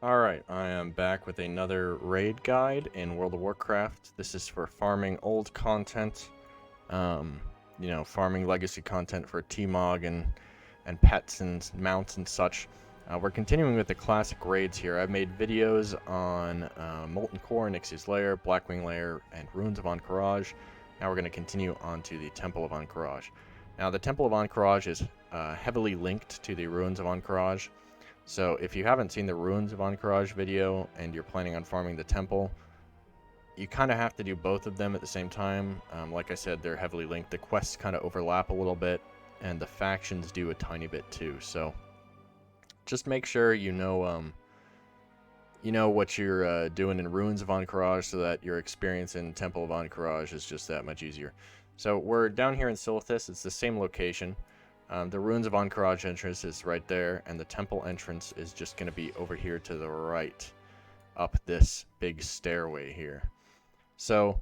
Alright, I am back with another raid guide in World of Warcraft. This is for farming old content, farming legacy content for T-Mog and pets and mounts and such. We're continuing with the classic raids here. I've made videos on Molten Core, Nixie's Lair, Blackwing Lair, and Ruins of AHN'QIRAJ. Now we're going to continue on to the Temple of AHN'QIRAJ. Now the Temple of AHN'QIRAJ is heavily linked to the Ruins of AHN'QIRAJ. So if you haven't seen the Ruins of AHN'QIRAJ video and you're planning on farming the temple, you kind of have to do both of them at the same time. Like I said, they're heavily linked. The quests kind of overlap a little bit, and the factions do a tiny bit too. So just make sure you know what you're doing in Ruins of AHN'QIRAJ, so that your experience in Temple of AHN'QIRAJ is just that much easier. So we're down here in Silithus. It's the same location. The Ruins of AHN'QIRAJ entrance is right there, and the temple entrance is just going to be over here to the right, up this big stairway here. So,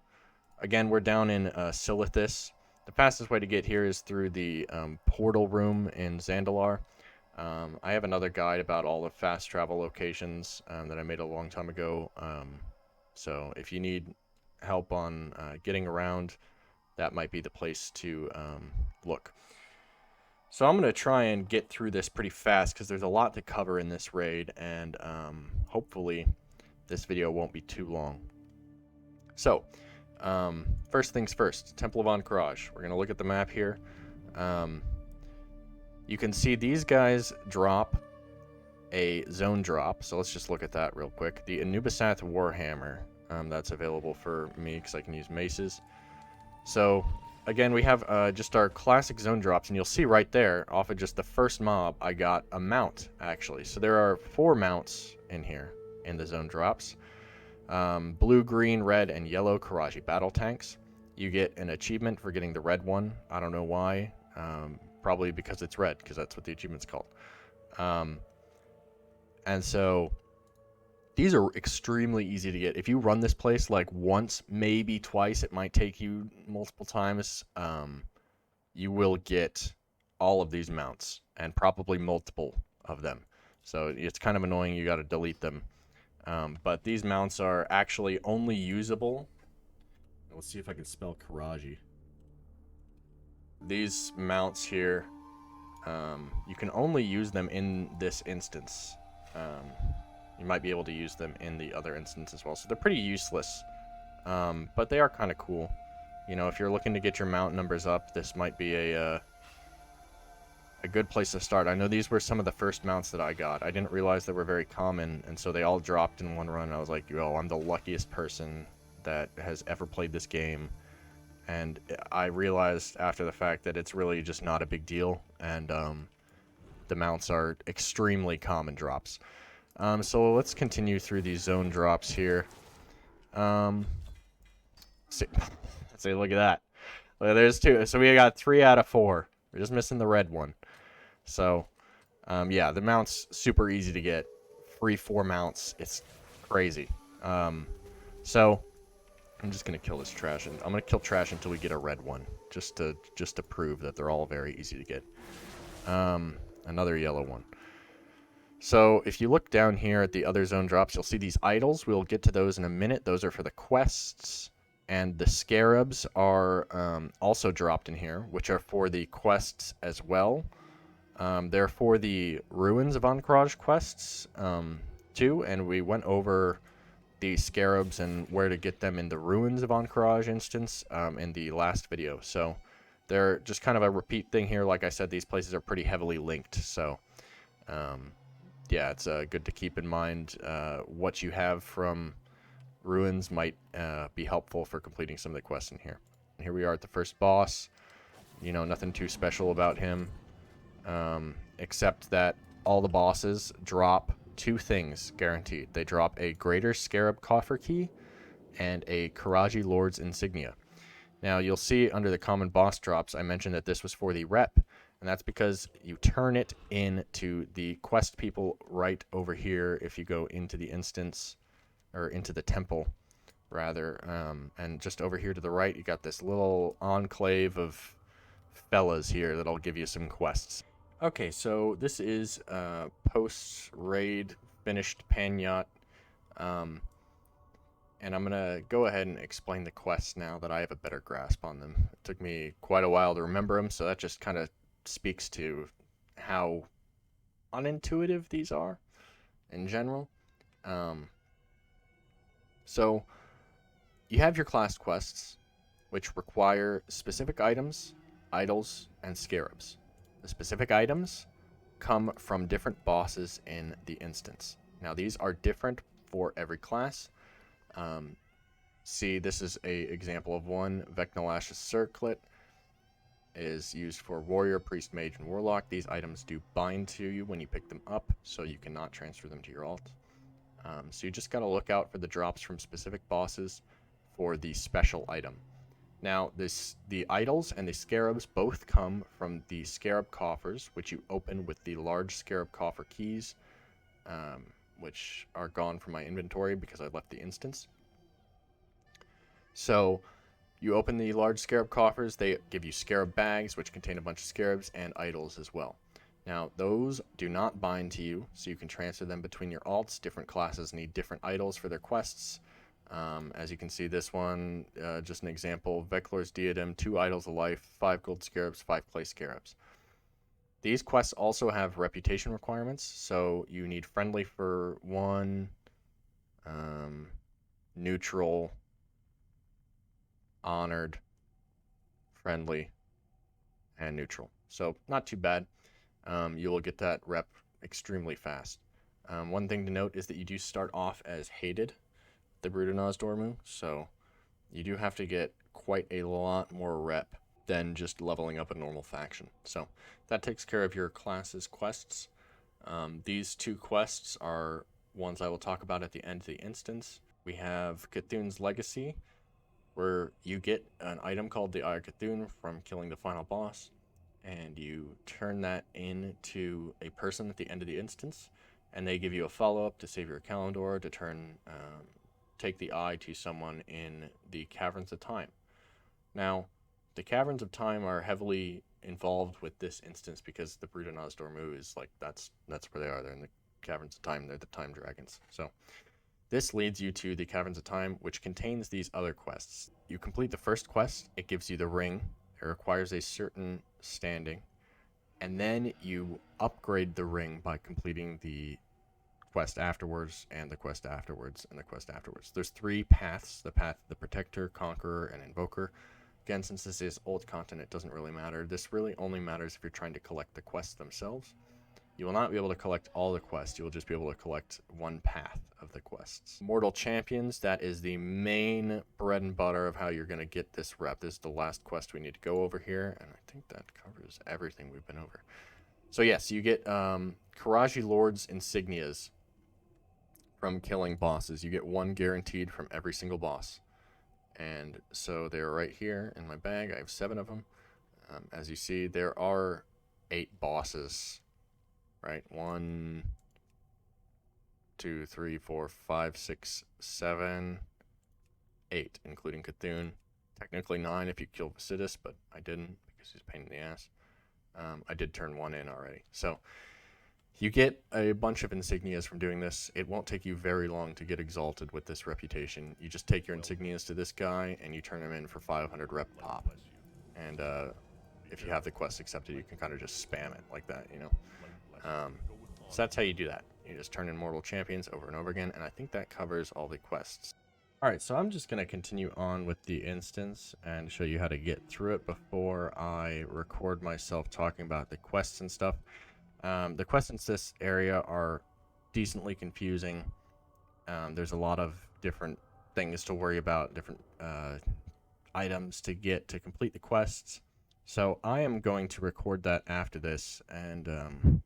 again, we're down in Silithus. The fastest way to get here is through the portal room in Zandalar. I have another guide about all the fast travel locations that I made a long time ago. So if you need help on getting around, that might be the place to look. So I'm going to try and get through this pretty fast because there's a lot to cover in this raid, and hopefully this video won't be too long. So, first things first, Temple of AHN'QIRAJ. We're going to look at the map here. You can see these guys drop a zone drop, so let's just look at that real quick. The Anubisath Warhammer, that's available for me because I can use maces. So again, we have just our classic zone drops, and you'll see right there, off of just the first mob, I got a mount, actually. So there are 4 mounts in here, in the zone drops. Blue, green, red, and yellow Kiraji battle tanks. You get an achievement for getting the red one. I don't know why. Probably because it's red, because that's what the achievement's called. And so these are extremely easy to get. If you run this place like once, maybe twice, it might take you multiple times, you will get all of these mounts, and probably multiple of them. So it's kind of annoying, you got to delete them. But these mounts are actually only usable. Let's see if I can spell Kiraji. These mounts here, you can only use them in this instance. You might be able to use them in the other instance as well. So they're pretty useless, but they are kind of cool. You know, if you're looking to get your mount numbers up, this might be a good place to start. I know these were some of the first mounts that I got. I didn't realize they were very common, and so they all dropped in one run. I was like, yo, I'm the luckiest person that has ever played this game. And I realized after the fact that it's really just not a big deal, and the mounts are extremely common drops. So let's continue through these zone drops here. See, look at that. Look, there's 2. So we got 3 out of 4. We're just missing the red one. So, yeah, the mount's super easy to get. Free 4 mounts. It's crazy. So I'm just gonna kill this trash, and I'm gonna kill trash until we get a red one, just to prove that they're all very easy to get. Another yellow one. So if you look down here at the other zone drops, you'll see these idols. We'll get to those in a minute. Those are for the quests. And the scarabs are also dropped in here, which are for the quests as well. They're for the Ruins of AHN'QIRAJ quests too, and we went over the scarabs and where to get them in the Ruins of AHN'QIRAJ instance in the last video. So they're just kind of a repeat thing here. Like I said, these places are pretty heavily linked, so yeah, it's good to keep in mind what you have from Ruins might be helpful for completing some of the quests in here. And here we are at the first boss. You know, nothing too special about him, except that all the bosses drop 2 things guaranteed. They drop a Greater Scarab Coffer Key and a Kiraji Lord's Insignia. Now, you'll see under the common boss drops, I mentioned that this was for the rep, and that's because you turn it into the quest people right over here if you go into the instance, or into the temple, rather. And just over here to the right, you got this little enclave of fellas here that'll give you some quests. Okay, so this is post-raid finished pan yacht. And I'm going to go ahead and explain the quests now that I have a better grasp on them. It took me quite a while to remember them, so that just kind of speaks to how unintuitive these are in general. So you have your class quests, which require specific items, idols, and scarabs. The specific items come from different bosses in the instance. Now, these are different for every class. See, this is a example of one. Vecnalash's Circlet is used for Warrior, Priest, Mage, and Warlock. These items do bind to you when you pick them up, so you cannot transfer them to your alt. So you just gotta look out for the drops from specific bosses for the special item. Now, the idols and the scarabs both come from the scarab coffers, which you open with the large scarab coffer keys, which are gone from my inventory because I left the instance. So you open the large scarab coffers, they give you scarab bags, which contain a bunch of scarabs, and idols as well. Now, those do not bind to you, so you can transfer them between your alts. Different classes need different idols for their quests. As you can see, this one, just an example, Veclor's Diadem, 2 Idols of Life, 5 Gold Scarabs, 5 Clay Scarabs. These quests also have reputation requirements, so you need Friendly for 1, Neutral, Honored, Friendly, and Neutral. So not too bad. You will get that rep extremely fast. One thing to note is that you do start off as Hated, the Brudenaz Dormu, so you do have to get quite a lot more rep than just leveling up a normal faction. So that takes care of your class's quests. These 2 quests are ones I will talk about at the end of the instance. We have Cthulhu's Legacy, where you get an item called the Eye of Cthulhu from killing the final boss, and you turn that into a person at the end of the instance, and they give you a follow-up to save your Kalendor to take the eye to someone in the Caverns of Time. Now, the Caverns of Time are heavily involved with this instance because the Brudenaz Dormu is like, that's where they are. They're in the Caverns of Time. They're the Time Dragons. So this leads you to the Caverns of Time, which contains these other quests. You complete the first quest, it gives you the ring. It requires a certain standing. And then you upgrade the ring by completing the quest afterwards, and the quest afterwards, and the quest afterwards. There's 3 paths: the path of the Protector, Conqueror, and Invoker. Again, since this is old content, it doesn't really matter. This really only matters if you're trying to collect the quests themselves. You will not be able to collect all the quests. You will just be able to collect one path of the quests. Mortal Champions, that is the main bread and butter of how you're going to get this rep. This is the last quest we need to go over here, and I think that covers everything we've been over. So yes, you get AHN'QIRAJ Lord's insignias from killing bosses. You get 1 guaranteed from every single boss. And so they're right here in my bag. I have 7 of them. As you see, there are 8 bosses, right? 1, 2, 3, 4, 5, 6, 7, 8, including Cthulhu. Technically 9 if you kill Vasitis, but I didn't because he's a pain in the ass. I did turn 1 in already. So you get a bunch of insignias from doing this. It won't take you very long to get exalted with this reputation. You just take your insignias to this guy, and you turn him in for 500 rep pop. And if you have the quest accepted, you can kind of just spam it like that, you know. So that's how you do that. You just turn in Mortal Champions over and over again, and I think that covers all the quests. Alright, so I'm just going to continue on with the instance and show you how to get through it before I record myself talking about the quests and stuff. The quests in this area are decently confusing. There's a lot of different things to worry about, different items to get to complete the quests. So I am going to record that after this, and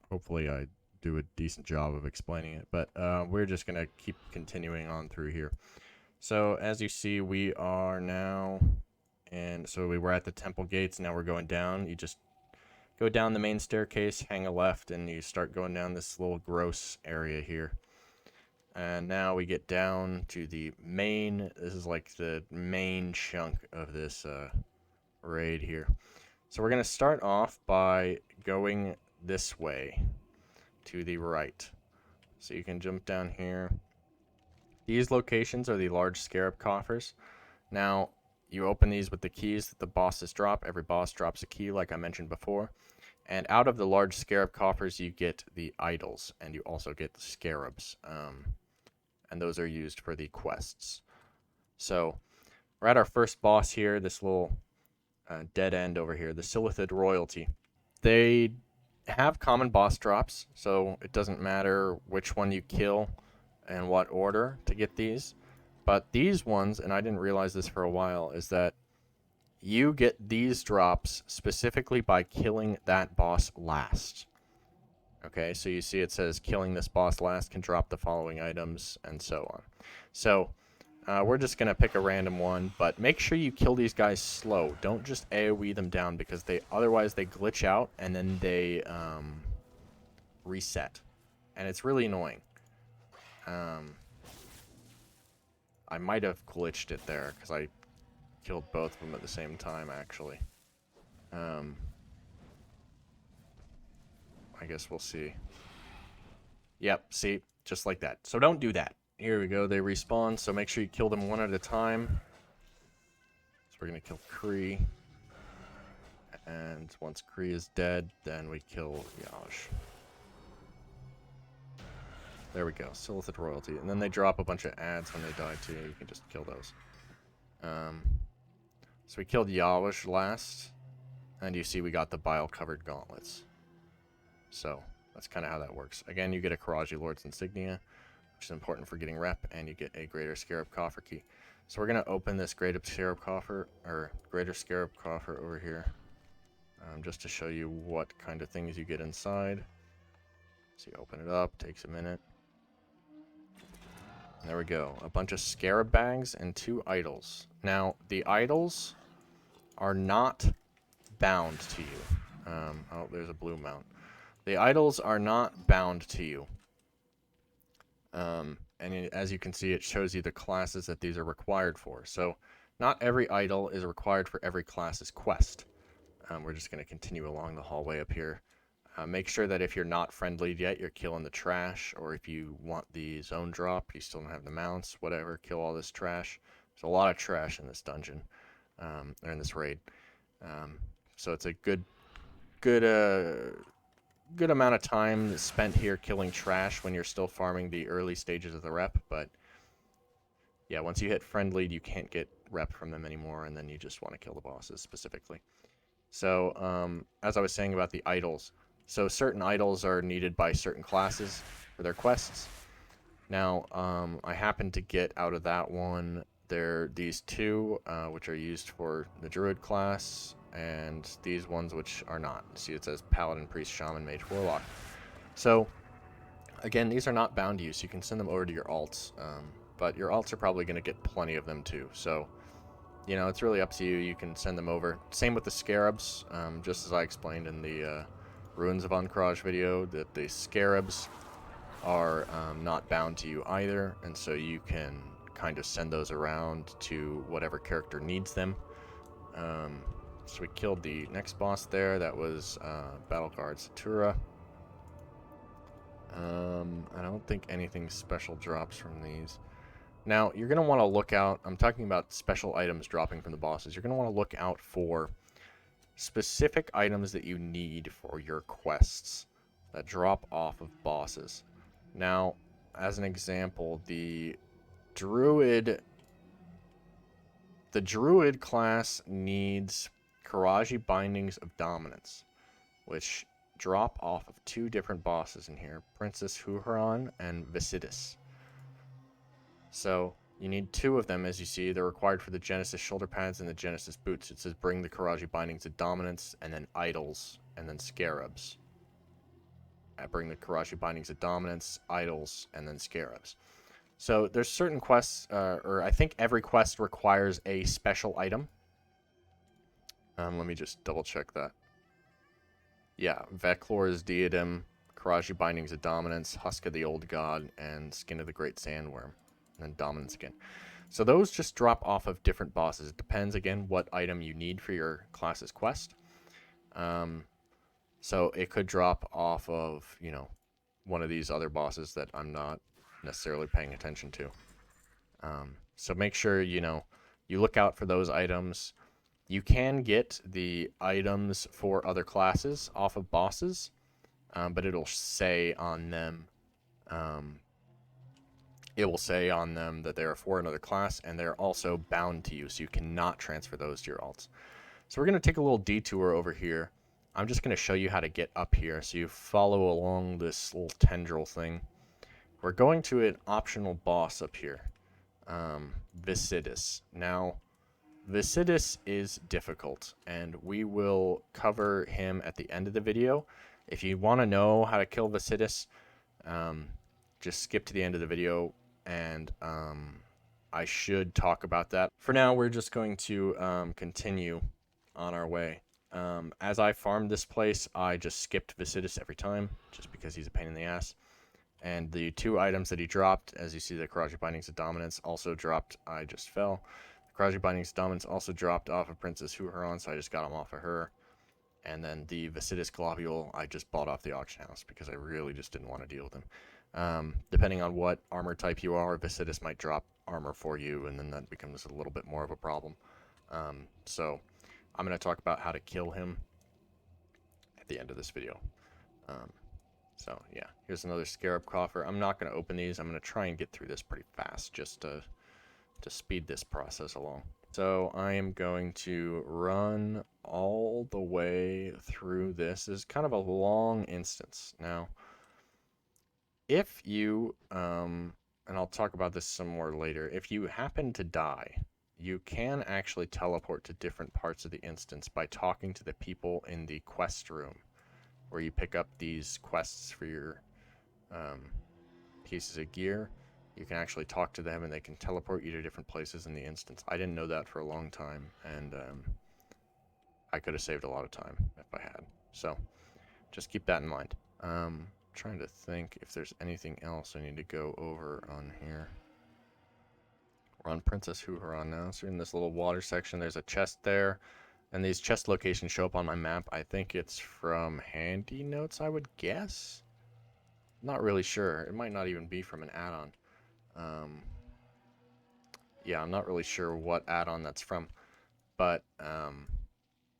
hopefully I do a decent job of explaining it. But we're just going to keep continuing on through here. So as you see, we are now, and so we were at the temple gates. Now we're going down. You just go down the main staircase, hang a left, and you start going down this little gross area here. And now we get down to the main, this is like the main chunk of this raid here. So we're going to start off by going this way to the right. So you can jump down here. These locations are the large scarab coffers. Now, you open these with the keys that the bosses drop. Every boss drops a key, like I mentioned before. And out of the large scarab coffers, you get the idols, and you also get the scarabs. And those are used for the quests. So, we're at our first boss here, this little dead end over here, the Silithid Royalty. They have common boss drops, so it doesn't matter which one you kill and what order to get these. But these ones, and I didn't realize this for a while, is that you get these drops specifically by killing that boss last. Okay, so you see it says killing this boss last can drop the following items, and so on. So, we're just going to pick a random one, but make sure you kill these guys slow. Don't just AoE them down, because otherwise they glitch out, and then they reset. And it's really annoying. I might have glitched it there, because I killed both of them at the same time, actually. I guess we'll see. Yep, see? Just like that. So don't do that. Here we go, they respawn, so make sure you kill them one at a time. So we're going to kill Kree. And once Kree is dead, then we kill Yaj. There we go, Silithid Royalty. And then they drop a bunch of ads when they die too. You can just kill those. So we killed Yaj last. And you see we got the bile-covered gauntlets. So that's kind of how that works. Again, you get a AHN'QIRAJ Lord's Insignia, which is important for getting rep, and you get a Greater Scarab Coffer key. So we're going to open this Greater Scarab Coffer over here, just to show you what kind of things you get inside. So you open it up, takes a minute. And there we go, a bunch of scarab bags and 2 idols. Now, the idols are not bound to you. Oh, there's a blue mount. The idols are not bound to you. And as you can see, it shows you the classes that these are required for. So not every idol is required for every class's quest. We're just going to continue along the hallway up here. Make sure that if you're not friendlied yet, you're killing the trash. Or if you want the zone drop, you still don't have the mounts, whatever, kill all this trash. There's a lot of trash in this dungeon, or in this raid. So it's a good amount of time spent here killing trash when you're still farming the early stages of the rep, but yeah, once you hit friendly, you can't get rep from them anymore, and then you just want to kill the bosses specifically. So, as I was saying about the idols, so certain idols are needed by certain classes for their quests. Now, I happened to get out of that one, these 2, which are used for the Druid class, and these ones which are not. See, it says Paladin, Priest, Shaman, Mage, Warlock. So, again, these are not bound to you, so you can send them over to your alts. But your alts are probably going to get plenty of them too. So, you know, it's really up to you. You can send them over. Same with the scarabs, just as I explained in the Ruins of AHN'QIRAJ video, that the scarabs are not bound to you either, and so you can kind of send those around to whatever character needs them. So we killed the next boss there. That was Battleguard Satura. I don't think anything special drops from these. Now, you're going to want to look out. I'm talking about special items dropping from the bosses. You're going to want to look out for specific items that you need for your quests that drop off of bosses. Now, as an example, the Druid class needs AHN'QIRAJ Bindings of Dominance, which drop off of 2 different bosses in here, Princess Huron and Vicidus. So you need 2 of them, as you see. They're required for the Genesis shoulder pads and the Genesis boots. It says bring the AHN'QIRAJ Bindings of Dominance, and then idols, and then scarabs. Bring the AHN'QIRAJ Bindings of Dominance, idols, and then scarabs. So there's certain quests, or I think every quest requires a special item. Let me just double check that. Yeah, Veclor's Diadem, AHN'QIRAJ Bindings of Dominance, Husk of the Old God, and Skin of the Great Sandworm, and then Dominance again. So those just drop off of different bosses. It depends, again, what item you need for your class's quest. So it could drop off of, you know, one of these other bosses that I'm not necessarily paying attention to. So make sure, you know, you look out for those items. You can get the items for other classes off of bosses, but it'll say on them, it will say on them that they are for another class, and they're also bound to you, so you cannot transfer those to your alts. So we're going to take a little detour over here. I'm just going to show you how to get up here, so you follow along this little tendril thing. We're going to an optional boss up here, Viscidus. Now, Viscidus is difficult, and we will cover him at the end of the video. If you want to know how to kill Viscidus, just skip to the end of the video, and I should talk about that. For now, we're just going to continue on our way. As I farmed this place, I just skipped Viscidus every time, just because he's a pain in the ass. And the 2 items that he dropped, as you see, the AHN'QIRAJ Bindings of Dominance also dropped. I just fell. The AHN'QIRAJ Bindings of Dominance also dropped off of Princess Huhuron, so I just got them off of her. And then the Viscidus Globule, I just bought off the auction house because I really just didn't want to deal with him. Depending on what armor type you are, Viscidus might drop armor for you, and then that becomes a little bit more of a problem. So I'm going to talk about how to kill him at the end of this video. So yeah, here's another Scarab Coffer. I'm not going to open these. I'm going to try and get through this pretty fast just to speed this process along. So I am going to run all the way through this. This is kind of a long instance. Now, if you, and I'll talk about this some more later, if you happen to die, you can actually teleport to different parts of the instance by talking to the people in the quest room, where you pick up these quests for your pieces of gear. You can actually talk to them, and they can teleport you to different places in the instance. I didn't know that for a long time, and I could have saved a lot of time if I had. So just keep that in mind. Trying to think if there's anything else I need to go over on here. We're on Princess Huhuron now, so we're in this little water section. There's a chest there, and these chest locations show up on my map. I think it's from Handy Notes, I would guess. Not really sure. It might not even be from an add-on. Yeah, I'm not really sure what add-on that's from, but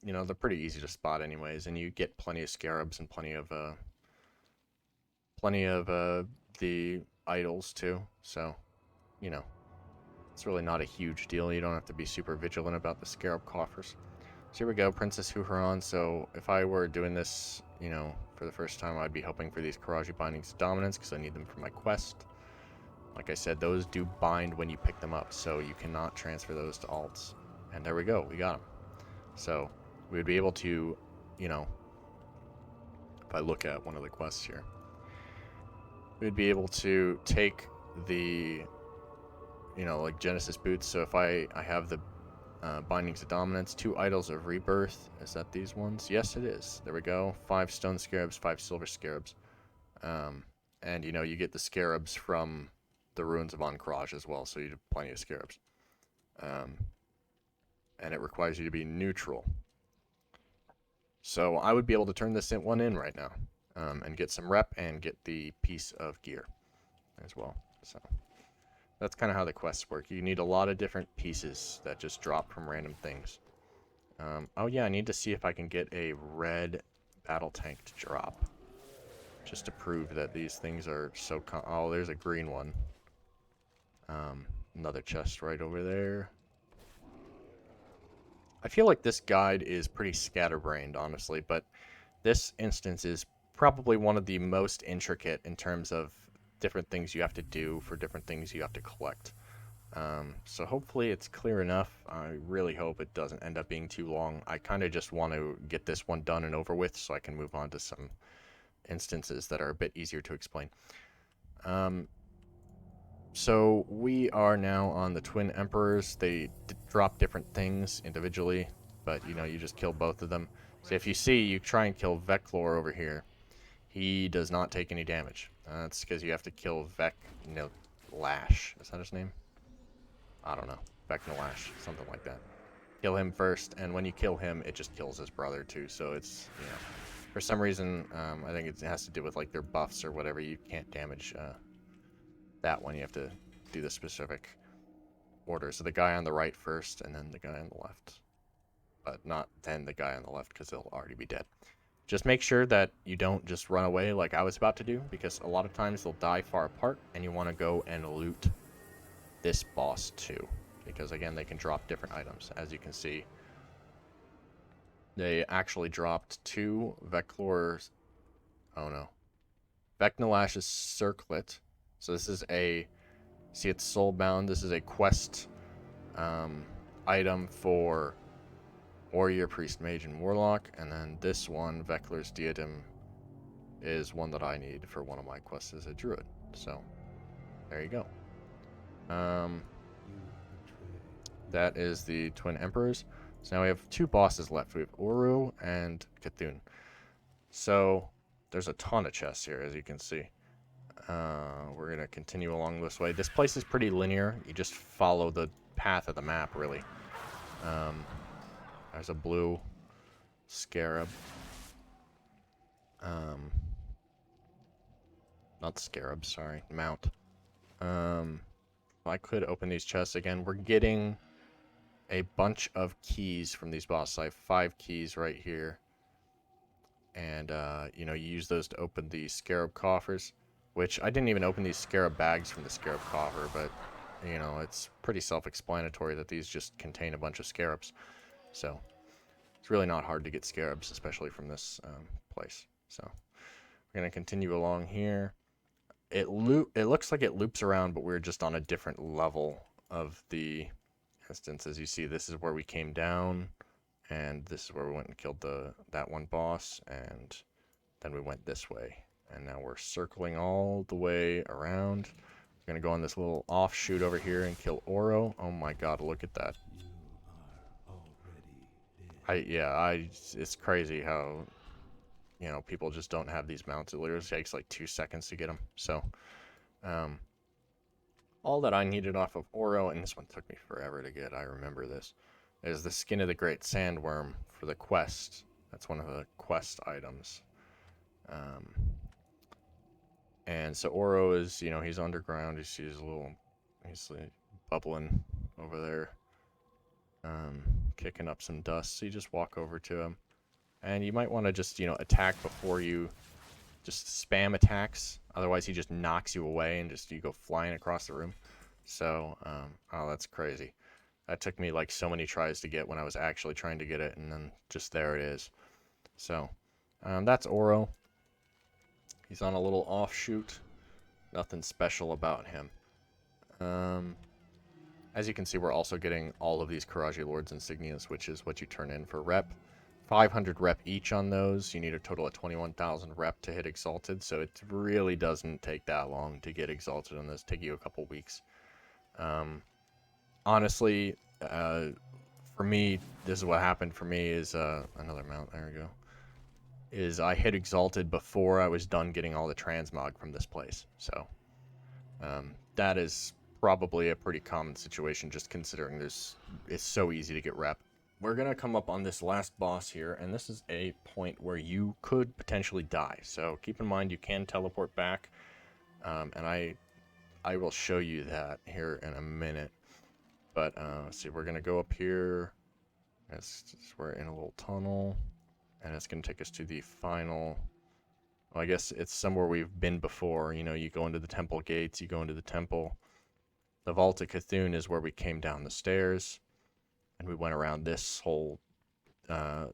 you know, they're pretty easy to spot anyways, and you get plenty of scarabs and plenty of the idols too, so you know, it's really not a huge deal. You don't have to be super vigilant about the scarab coffers. So here we go, Princess Huhuron. So if I were doing this, you know, for the first time, I'd be hoping for these AHN'QIRAJ Bindings of Dominance because I need them for my quest. Like I said, those do bind when you pick them up, so you cannot transfer those to alts. And there we go, we got them. So we would be able to, you know, if I look at one of the quests here, we'd be able to take the, you know, like Genesis boots. So if I have the Bindings of Dominance, 2 Idols of Rebirth. Is that these ones? Yes, it is. There we go. 5 stone scarabs, 5 silver scarabs. And, you know, you get the scarabs from the ruins of AHN'QIRAJ as well, so you have plenty of scarabs. And it requires you to be neutral. So I would be able to turn this one in right now, and get some rep and get the piece of gear as well. So that's kind of how the quests work. You need a lot of different pieces that just drop from random things. Oh yeah, I need to see if I can get a red battle tank to drop, just to prove that these things are so oh, there's a green one. Another chest right over there. I feel like this guide is pretty scatterbrained, honestly, but this instance is probably one of the most intricate in terms of different things you have to do for different things you have to collect. So hopefully it's clear enough. I really hope it doesn't end up being too long. I kind of just want to get this one done and over with so I can move on to some instances that are a bit easier to explain. So we are now on the Twin Emperors. They drop different things individually, but you know, you just kill both of them. So if you see, you try and kill Veclor over here. He does not take any damage. That's because you have to kill Lash. Is that his name? I don't know. Lash, something like that. Kill him first, and when you kill him, it just kills his brother too. So it's, you know, For some reason, I think it has to do with like their buffs or whatever. You can't damage that one. You have to do the specific order. So the guy on the right first, and then the guy on the left. But not then the guy on the left, because they'll already be dead. Just make sure that you don't just run away like I was about to do, because a lot of times they'll die far apart, and you want to go and loot this boss too. Because again, they can drop different items. As you can see, they actually dropped 2 Veclor's... Oh no. Vecnalash's Circlet. So this is a... See, it's soulbound. This is a quest item for Warrior, Priest, Mage, and Warlock. And then this one, Veclor's Diadem, is one that I need for one of my quests as a Druid. So, there you go. That is the Twin Emperors. So now we have 2 bosses left. We have Uru and Cthulhu. So, there's a ton of chests here, as you can see. We're going to continue along this way. This place is pretty linear. You just follow the path of the map, really. There's a blue scarab. Not scarab, sorry. Mount. If I could open these chests again. We're getting a bunch of keys from these bosses. I have 5 keys right here. And, you know, you use those to open the scarab coffers. Which, I didn't even open these scarab bags from the scarab coffer, but, you know, it's pretty self-explanatory that these just contain a bunch of scarabs. So, it's really not hard to get scarabs, especially from this place. So, we're going to continue along here. It looks like it loops around, but we're just on a different level of the instance. As you see, this is where we came down, and this is where we went and killed that one boss, and then we went this way. And now we're circling all the way around. We're going to go on this little offshoot over here and kill Oro. Oh my god, look at that. It's crazy how, you know, people just don't have these mounts. It literally takes like 2 seconds to get them. So, all that I needed off of Oro, and this one took me forever to get, I remember this, is the Skin of the Great Sandworm for the quest. That's one of the quest items. And so Oro is, you know, he's underground. You see his little, he's like bubbling over there, kicking up some dust. So you just walk over to him. And you might want to just, you know, attack before you just spam attacks. Otherwise, he just knocks you away and just you go flying across the room. So, oh, that's crazy. That took me like so many tries to get when I was actually trying to get it. And then just there it is. So, that's Oro. He's on a little offshoot. Nothing special about him. As you can see, we're also getting all of these AHN'QIRAJ Lord's Insignias, which is what you turn in for rep. 500 rep each on those. You need a total of 21,000 rep to hit Exalted, so it really doesn't take that long to get Exalted on this. Take you a couple weeks. Honestly, for me, this is what happened for me is, another mount, there we go, is I hit Exalted before I was done getting all the transmog from this place. So, that is probably a pretty common situation, just considering it's so easy to get rep. We're going to come up on this last boss here, and this is a point where you could potentially die. So keep in mind you can teleport back, and I will show you that here in a minute. But let's see, we're going to go up here. We're in a little tunnel, and it's going to take us to the final... Well, I guess it's somewhere we've been before. You know, you go into the temple gates, you go into the temple. The Vault of Cthulhu is where we came down the stairs. And we went around this whole,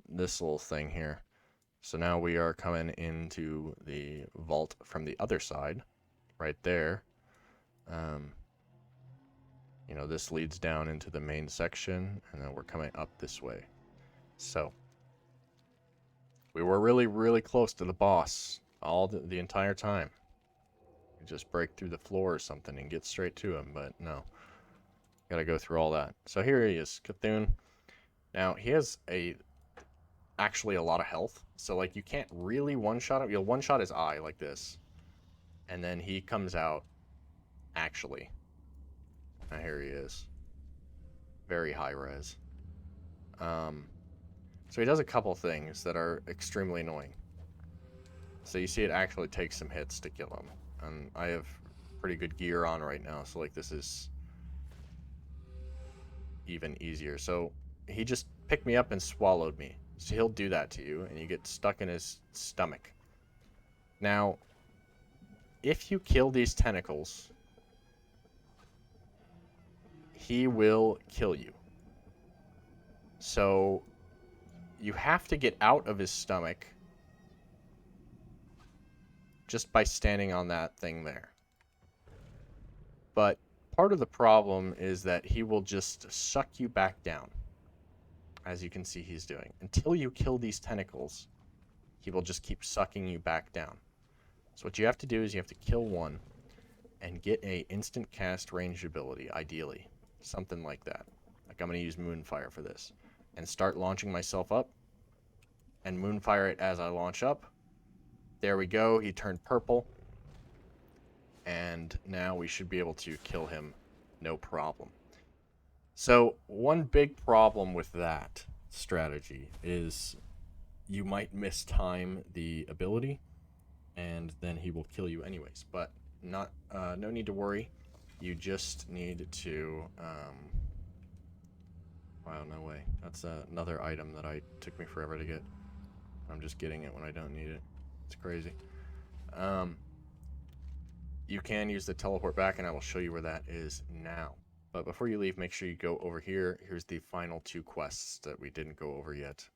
this little thing here. So now we are coming into the vault from the other side, right there. You know, this leads down into the main section, and then we're coming up this way. So, we were really, really close to the boss all the entire time. You just break through the floor or something and get straight to him, but no. Gotta go through all that. So here he is, Cthulhu. Now, he has actually a lot of health. So, like, you can't really one-shot him. You'll one-shot his eye like this. And then he comes out, actually. Now, here he is. Very high res. So he does a couple things that are extremely annoying. So you see it actually takes some hits to kill him. And I have pretty good gear on right now, so like this is even easier. So he just picked me up and swallowed me. So he'll do that to you, and you get stuck in his stomach. Now, if you kill these tentacles, he will kill you. So you have to get out of his stomach just by standing on that thing there. But part of the problem is that he will just suck you back down, as you can see he's doing. Until you kill these tentacles, he will just keep sucking you back down. So what you have to do is you have to kill one and get a instant cast ranged ability, ideally. Something like that. Like I'm going to use Moonfire for this. And start launching myself up. And Moonfire it as I launch up. There we go, he turned purple. And now we should be able to kill him no problem. So one big problem with that strategy is you might mistime the ability, and then he will kill you anyways. But no need to worry. You just need to wow, no way. That's another item that took me forever to get. I'm just getting it when I don't need it. It's crazy. You can use the teleport back, and I will show you where that is now. But before you leave, make sure you go over here. Here's the final two quests that we didn't go over yet.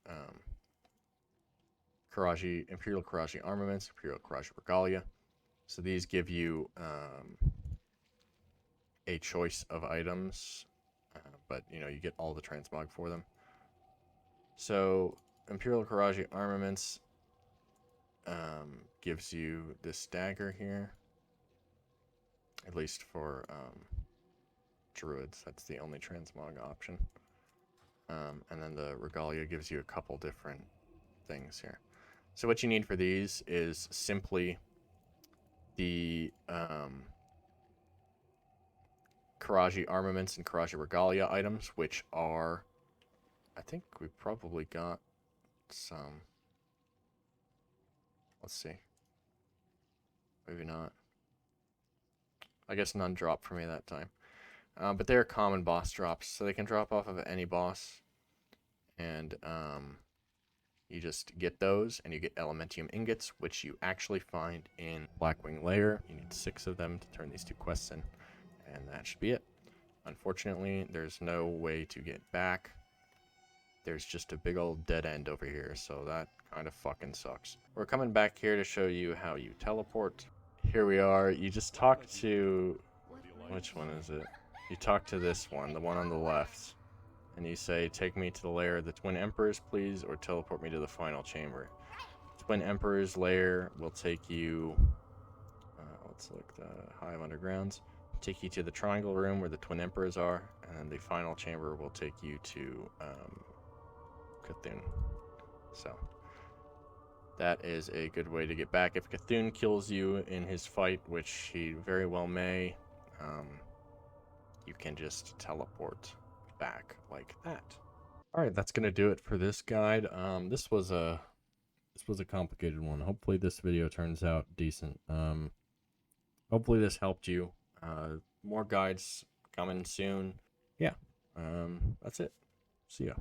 Imperial Kiraji Armaments, Imperial Kiraji Regalia. So these give you a choice of items, but you get all the transmog for them. So Imperial Kiraji Armaments gives you this dagger here, at least for druids. That's the only transmog option. And then the Regalia gives you a couple different things here. So what you need for these is simply the Kiraji Armaments and Kiraji Regalia items, which are, I think we probably got some. Let's see. Maybe not. I guess none dropped for me that time. But they're common boss drops, so they can drop off of any boss. And you just get those, and you get Elementium Ingots, which you actually find in Blackwing Lair. You need 6 of them to turn these 2 quests in, and that should be it. Unfortunately, there's no way to get back. There's just a big old dead end over here, so that kind of fucking sucks. We're coming back here to show you how you teleport. Here we are. You just talk to... Which one is it? You talk to this one, the one on the left. And you say, take me to the lair of the Twin Emperors, please, or teleport me to the final chamber. Twin Emperors lair will take you... let's look, the Hive Undergrounds. Take you to the Triangle Room where the Twin Emperors are, and then the final chamber will take you to Cthulhu. So that is a good way to get back. If Cthulhu kills you in his fight, which he very well may, you can just teleport back like that. All right, that's gonna do it for this guide. This was a complicated one. Hopefully this video turns out decent. Hopefully this helped you. More guides coming soon. Yeah, that's it. See ya.